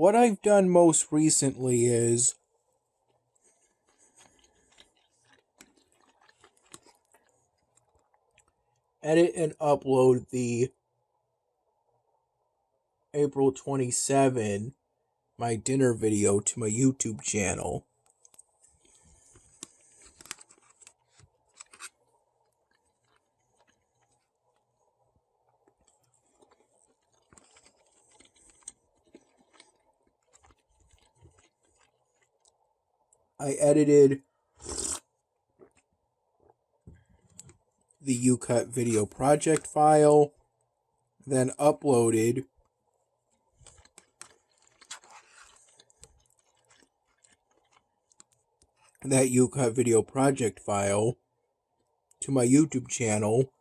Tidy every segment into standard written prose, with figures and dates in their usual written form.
what I've done most recently is edit and upload the April 27, my dinner video, to my YouTube channel. I edited the UCut video project file, then uploaded that UCut video project file to my YouTube channel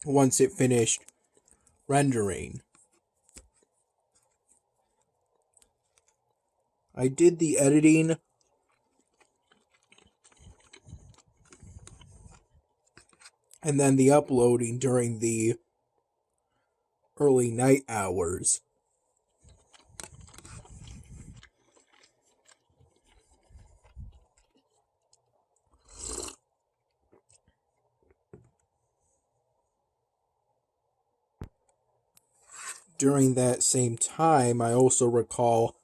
once it finished rendering. I did the editing and then the uploading during the early night hours. During that same time, I also recall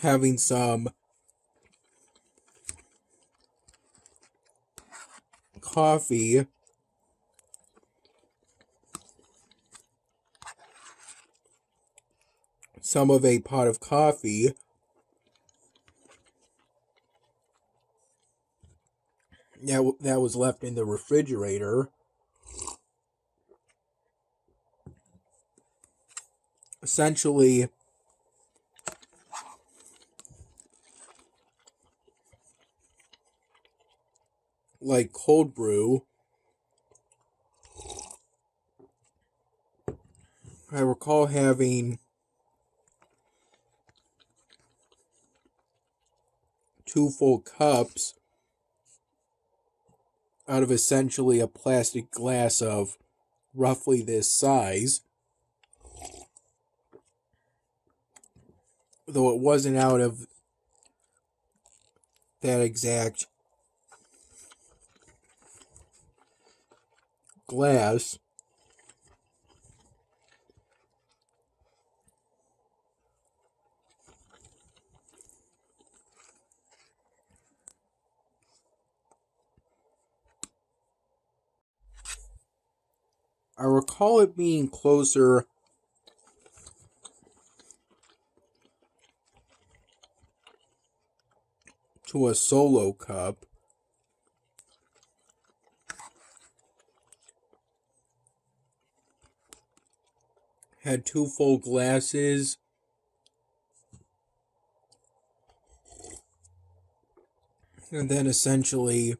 having some coffee some of a pot of coffee that was left in the refrigerator. Essentially, like cold brew. I recall having 2 full cups out of essentially a plastic glass of roughly this size, though it wasn't out of that exact glass. I recall it being closer to a solo cup. Had 2 full glasses. And then essentially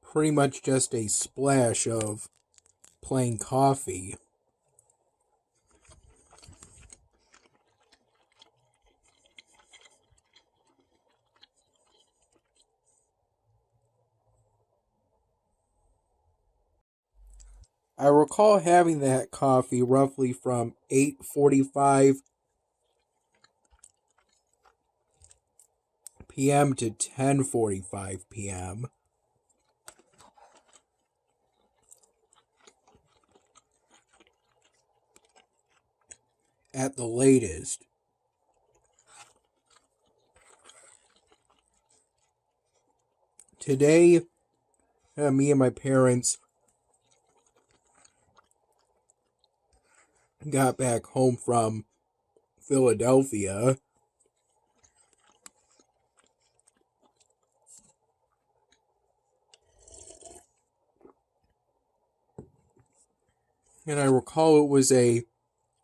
pretty much just a splash of plain coffee. I recall having that coffee roughly from 8:45 p.m. to 10:45 p.m. at the latest. Today, me and my parents got back home from Philadelphia. And I recall it was a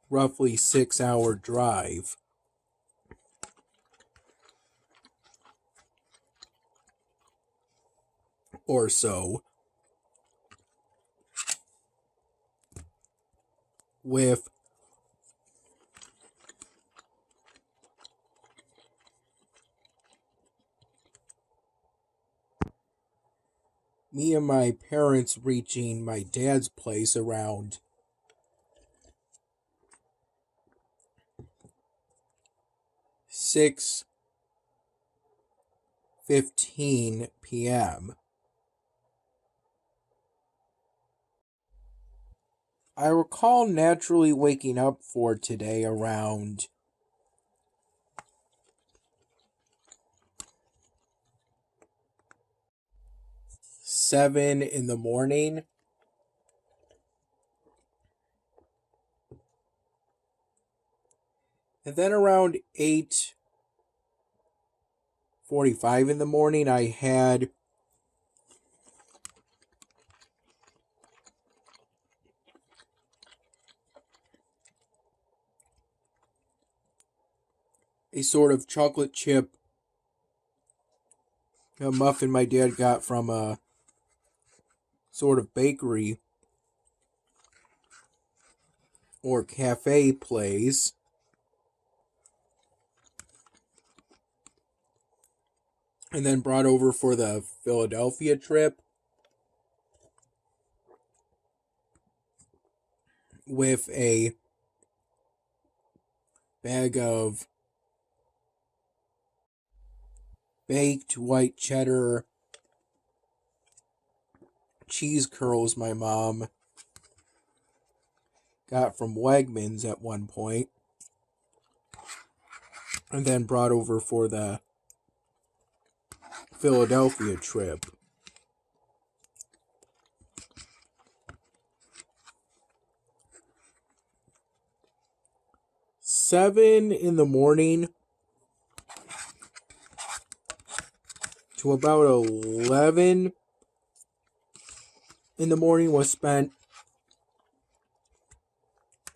roughly 6-hour drive. Or so. With me and my parents reaching my dad's place around 6:15 p.m. I recall naturally waking up for today around 7 in the morning. And then around 8:45 in the morning, I had a sort of chocolate chip muffin my dad got from a sort of bakery or cafe place. And then brought over for the Philadelphia trip with a bag of baked white cheddar cheese curls my mom got from Wegmans at one point, and then brought over for the Philadelphia trip. Seven in the morning to about 11 in the morning was spent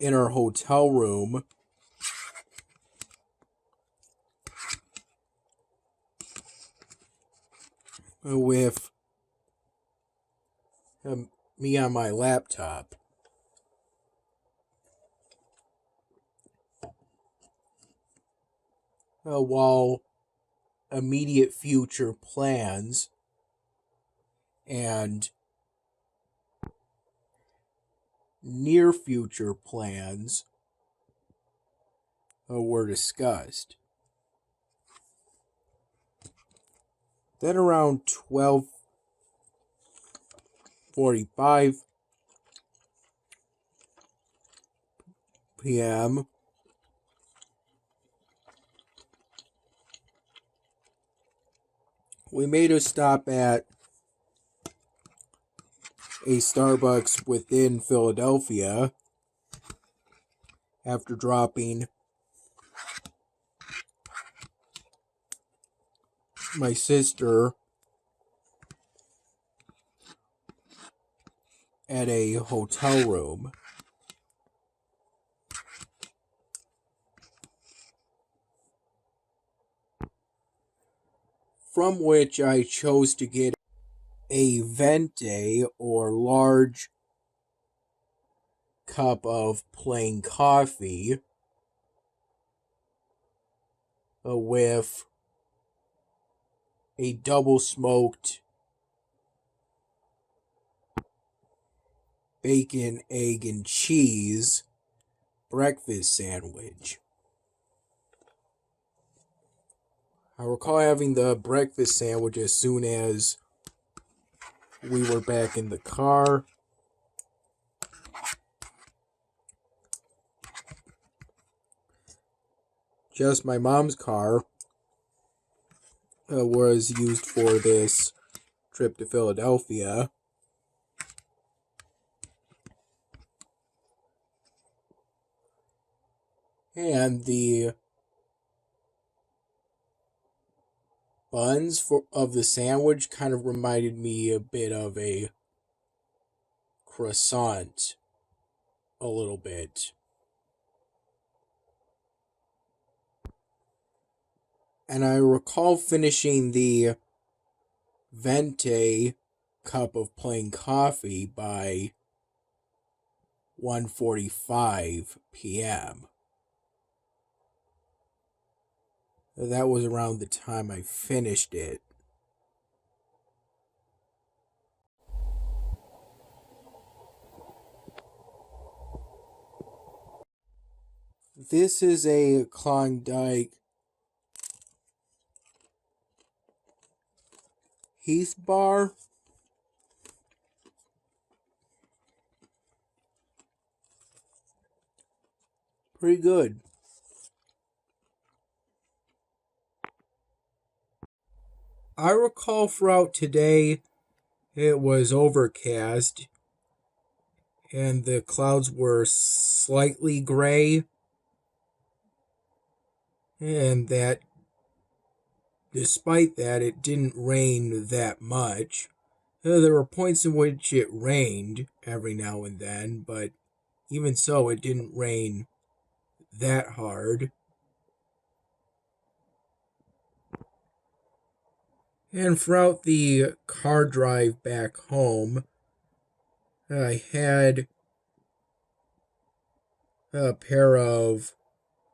in our hotel room with me on my laptop. While immediate future plans and near future plans were discussed. Then around 12:45 p.m., we made a stop at a Starbucks within Philadelphia after dropping my sister at a hotel room. From which I chose to get a venti or large cup of plain coffee with a double smoked bacon, egg, and cheese breakfast sandwich. I recall having the breakfast sandwich as soon as we were back in the car. Just my mom's car was used for this trip to Philadelphia. And the buns of the sandwich kind of reminded me a bit of a croissant, a little bit. And I recall finishing the venti cup of plain coffee by 1:45 p.m. That was around the time I finished it. This is a Klondike Heath bar. Pretty good. I recall throughout today it was overcast and the clouds were slightly gray, and that despite that it didn't rain that much. There were points in which it rained every now and then, but even so, it didn't rain that hard. And throughout the car drive back home, I had a pair of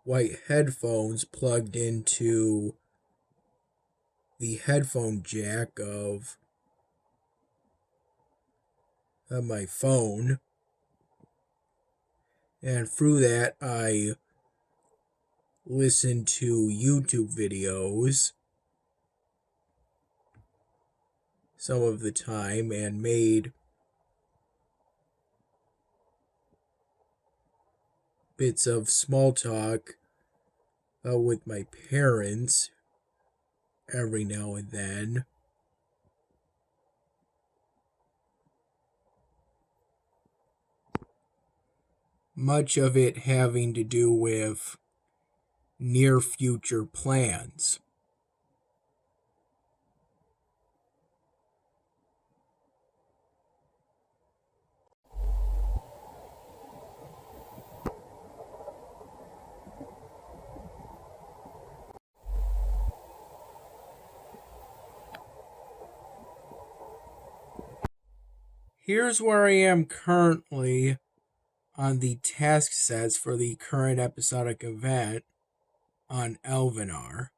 white headphones plugged into the headphone jack of my phone. And through that, I listened to YouTube videos some of the time and made bits of small talk with my parents every now and then. Much of it having to do with near future plans. Here's where I am currently on the task sets for the current episodic event on Elvenar.